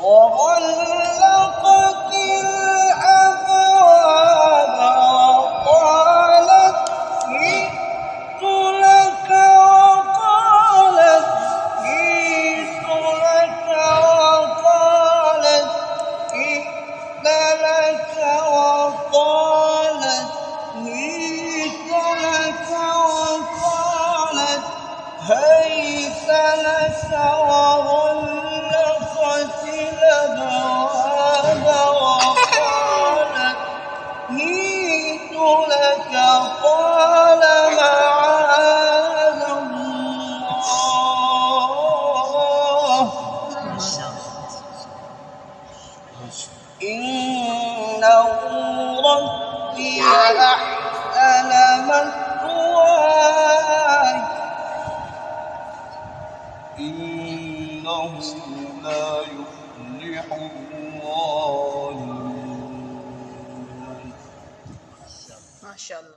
وغلقت الأبواب وقالت جئت لك وقالت جئت لك وقالت جئت لك وقالت جئت لك وقالت هيت لك وغلقت الأبواب وقالت جئت لك قال معاذ الله إنه ربي أحسن مثواي إنه لا يفلح الظالمون. ما شاء الله.